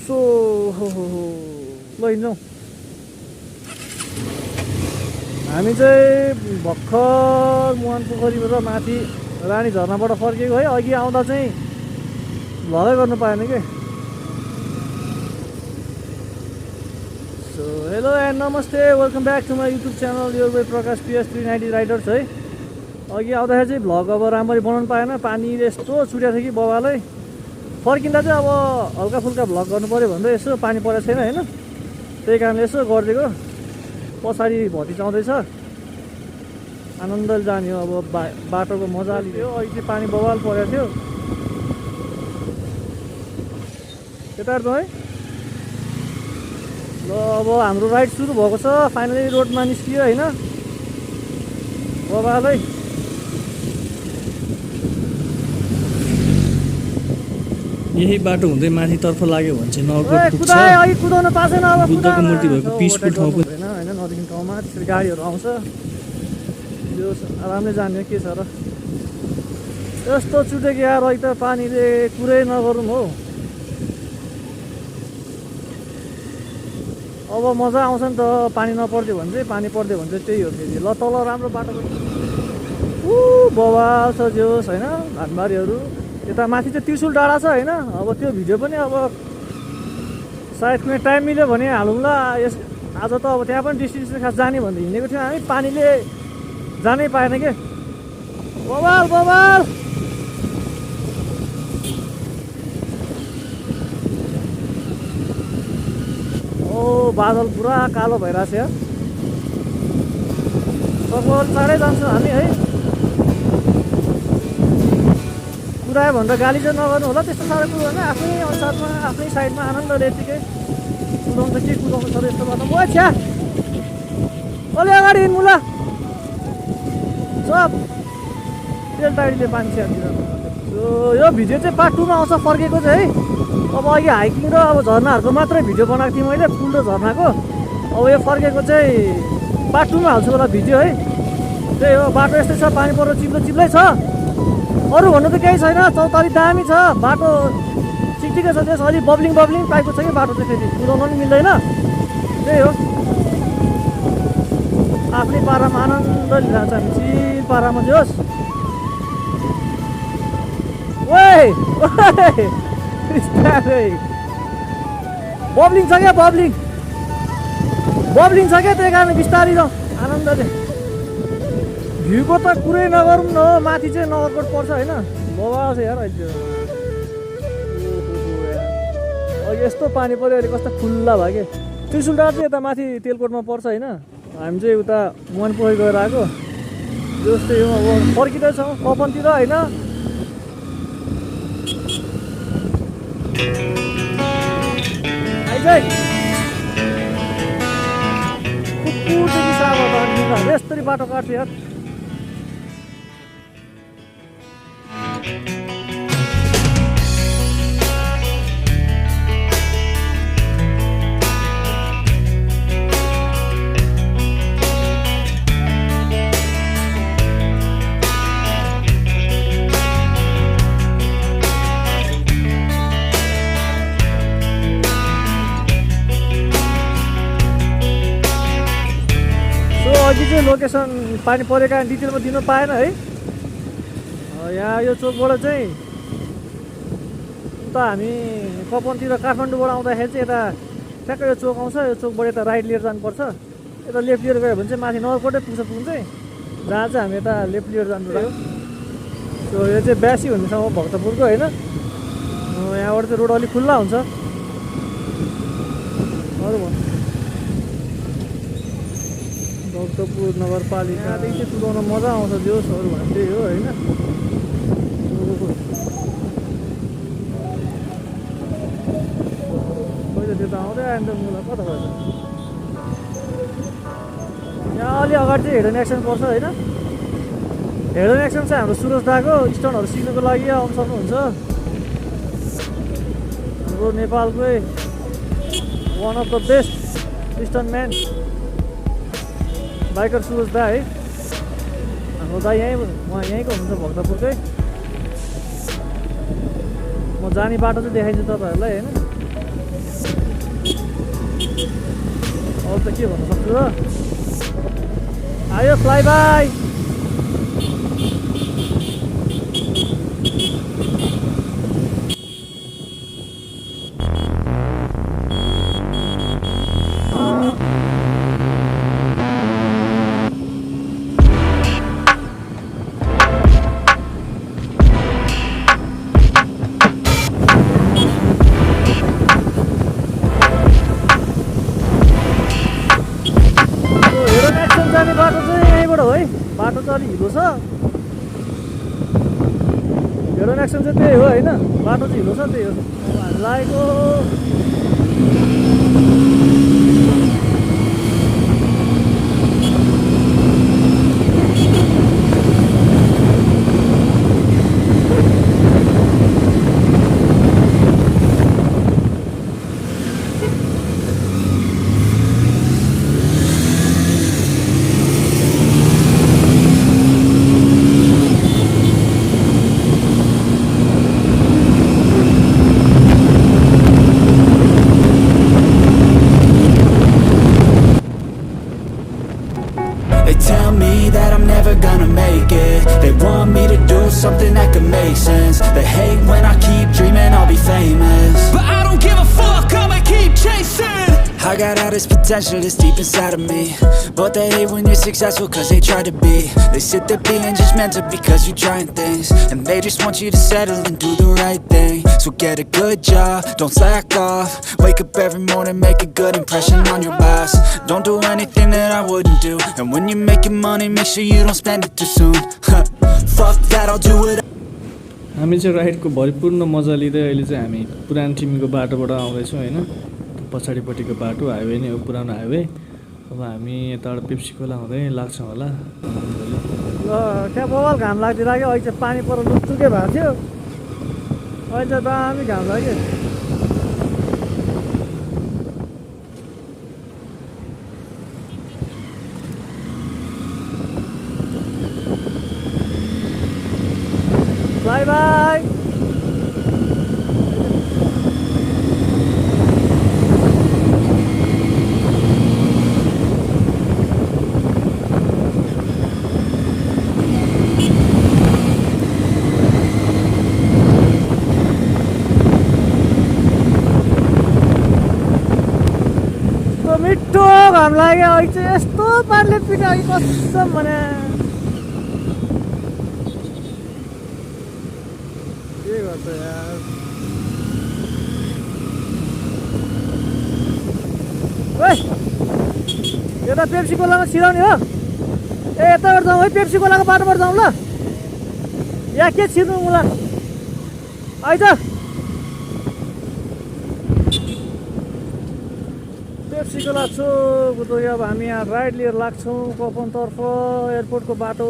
So हो ल हिँड्छौँ। हामी चाहिँ भर्खर मुहान पोखरीबाट माथि रानी झरनाबाट फर्केको है। अघि आउँदा चाहिँ भ्लगै गर्नु पाएन कि। सो हेलो एन्ड नमस्ते, welcome back to my YouTube channel your way Prakash PS390 riders है। अघि आउँदाखेरि चाहिँ भ्लग अब राम्ररी बनाउनु पाएन, पानीले यस्तो छुट्याएको थियो कि बबालै। फर्किँदा चाहिँ अब हल्का फुल्का भ्लग गर्नु पऱ्यो भनेर यसो पानी परेको छैन होइन, त्यही कारणले यसो गरिदिएको। पछाडि भतिजा आउँदैछ, आनन्दले जाने हो अब बाटोको मजा लियो। अघि चाहिँ पानी बवाल परेको थियो यताहरू है। ल अब हाम्रो राइड सुरु भएको छ, फाइनली रोडमा निस्कियो होइन बबालै। यही बाटो हुँदै माथितर्फ लाग्यो भने चाहिँ नगरकोट पुग्छ। अघि कुदाउन पासेन, अब बुद्धको मूर्ति भएको पिसफुल ठाउँ पनि होइन होइन, नदेखि ठाउँमा त्यसरी गाडीहरू आउँछ, यो आरामले जाने के छ र। यस्तो चुटेको यार अघि त पानीले कुरै नगरौँ हो। अब मजा आउँछ नि त, पानी नपर्दियो भने चाहिँ, पानी पर्दियो भने चाहिँ त्यही हो फेरि। ल तल राम्रो बाटो बवाल छ जोस् होइन, घाटबारीहरू। यता माथि चाहिँ त्रिशुल डाँडा छ होइन। अब त्यो भिडियो पनि अब सायद कुनै टाइम मिल्यो भने हालौँला। यस आज त अब त्यहाँ पनि डिस्टेन्स खास जाने भनेर हिँडेको थियौँ हामी, पानीले जानै पाएन के। बवाल बवाल ओ बादल पुरा कालो भइरहेछ यार। सकल चाँडै जान्छौँ हामी है। कुदायो भने त गाली चाहिँ नगर्नु होला, त्यस्तो साह्रो कुदाउनु होइन, आफ्नै अनुसारमा आफ्नै साइडमा आनन्दले यतिकै कुदाउनु त के कुदाउनु छ र यस्तो बाटो। ओ छ्या अलि अगाडि हिँड्नु ल, सब तेल टाइडीले पानी स्याहारिदिनु। यो भिडियो चाहिँ पार्ट 2 मा आउँछ फर्केको चाहिँ है। अब अघि हाइकिङ र अब झर्नाहरूको मात्रै भिडियो बनाएको थिएँ मैले, पुल र झर्नाको। अब यो फर्केको चाहिँ पार्ट 2 मा हाल्छु होला भिडियो है। त्यही हो, बाटो यस्तै छ, पानी परेर चिप्लो चिप्लै छ, अरू भन्नु त केही छैन। चौतारी दामी छ बाटो, ठिक ठिकै छ। त्यस अलिक बब्लिङ टाइपको छ कि बाटो चाहिँ, फेरि कुदाउन पनि मिल्दैन। त्यही हो, आफ्नै पारामा आनन्द लिइरहेको छ हामी, चिल पारामा जोस्। ओए बब्लिङ छ क्या, बब्लिङ छ क्या, त्यही कारण बिस्तारै जाउँ आनन्दले। भ्यूको त कुरै नगरौँ न, माथि चाहिँ नगरकोट पर्छ होइन, बवाल छ यार अहिले। अघि यस्तो पानी पऱ्यो, अहिले कस्तो खुल्ला भयो कि। त्रिशुल डाँडा चाहिँ यता माथि तेलकोटमा पर्छ होइन। हामी चाहिँ उता मुहान पोखरी गएर आएको जस्तै हो। अब फर्किँदैछौँ कपनतिर होइन। आइज कुकुरदेखि साबर यस्तरी बाटो काट्थ्यो यार। अघि चाहिँ लोकेसन पानी परेको कारण डिटेलमा दिनु पाएन है। यहाँ यो चोकबाट चाहिँ उता हामी कपनतिर काठमाडौँबाट आउँदाखेरि चाहिँ यता ठ्याक्कै यो चोक आउँछ, यो चोकबाट यता राइट लिएर जानुपर्छ। यता लेफ्ट लिएर गयो भने चाहिँ माथि नगरकोटै पुग्छ चाहिँ, जहाँ चाहिँ हामी यता लेफ्ट लिएर जानु पर्यो। सो यो चाहिँ ब्यासी भन्ने ठाउँ हो भक्तपुरको होइन। यहाँबाट चाहिँ रोड अलिक खुल्ला हुन्छ। अरू भन्नु भक्तपुर नगरपालिकादेखि चाहिँ कुदाउन मजा आउँछ जोसहरू भने त्यही हो होइन। पहिला त्यो त आउँदै आयो नि त, मलाई कता भएछ। यहाँ अलि अगाडि चाहिँ हेडन एक्सन पर्छ होइन। हेडन एक्सन चाहिँ हाम्रो सुरज दाको स्टोनहरू सिक्नुको लागि आउनु सक्नुहुन्छ। हाम्रो नेपालकै one of the best stone man biker Suraj दा है। हाम्रो दा उहाँ यहीँको हुनुहुन्छ भक्तपुरकै। म जाने बाटो चाहिँ देखाइदिन्छु तपाईँहरूलाई होइन। त के भन्न सक्छु र आयो फ्लाइ बाई जाने बाटो चाहिँ यहीँबाट हो है बाटो चाहिँ अलिक हिलो छ हेडन एक्सन चाहिँ त्यही हो होइन बाटो चाहिँ हिलो छ त्यही हो हामी लागेको They tell me that I'm never gonna make it. They want me to do something that could make sense. They hate when I keep dreaming I'll be famous, but I don't give a fuck, I'ma keep chasing. I got all this potential that's deep inside of me, but they hate when you're successful cause they try to be. They sit there being judgmental because you're trying things, and they just want you to settle and do the right thing. So get a good job, don't slack off. Wake up every morning, make a good impression on your boss. Don't do anything that I wouldn't do, and when you're making money, make sure you don't spend it too soon. Fuck that, I'll do it. हामी चाहिँ राइडको भरिपूर्ण मजा लिँदै अहिले चाहिँ हामी पुरानो टिमीको बाटोबाट आउँदैछौँ होइन पछाडिपट्टिको बाटो हाइवे नै हो पुरानो हाइवे अब हामी यताबाट पेप्सी खोला हुँदै लाग्छौँ होला ल त्यहाँ बवाल घाम लाग्दिरहेको अहिले चाहिँ पानी पर लुक्चुके भएको थियो अहिले चाहिँ दामी घाम लाग्यो बाई बाई मिठो घाम लाग्यो अहिले चाहिँ यस्तो पानीले पिट्यो अहिले कसम भने के गर्छ यार ओइ यता पेप्सी कोलामा छिराउने हो ए यताबाट जाउँ है पेप्सी कोलाको बाटोबाट जाउँ ल यहाँ के छिर्नु मलाई आइज पेप्सी कोला चोक त अब हामी यहाँ राइड लिएर लाग्छौँ कपनतर्फ एयरपोर्टको बाटो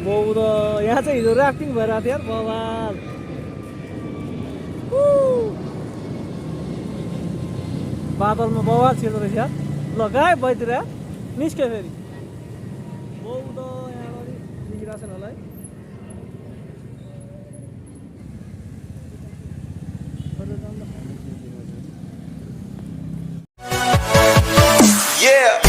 बहुत यहाँ चाहिँ हिजो राफ्टिङ भइरहेको थियो यार बवाल बादलमा बवाल छिर्दो रहेछ यार ल गायब भइदिएर निस्क्यो फेरि बहुत यहाँ अलिक देखिरहेको छैन होला है Yeah.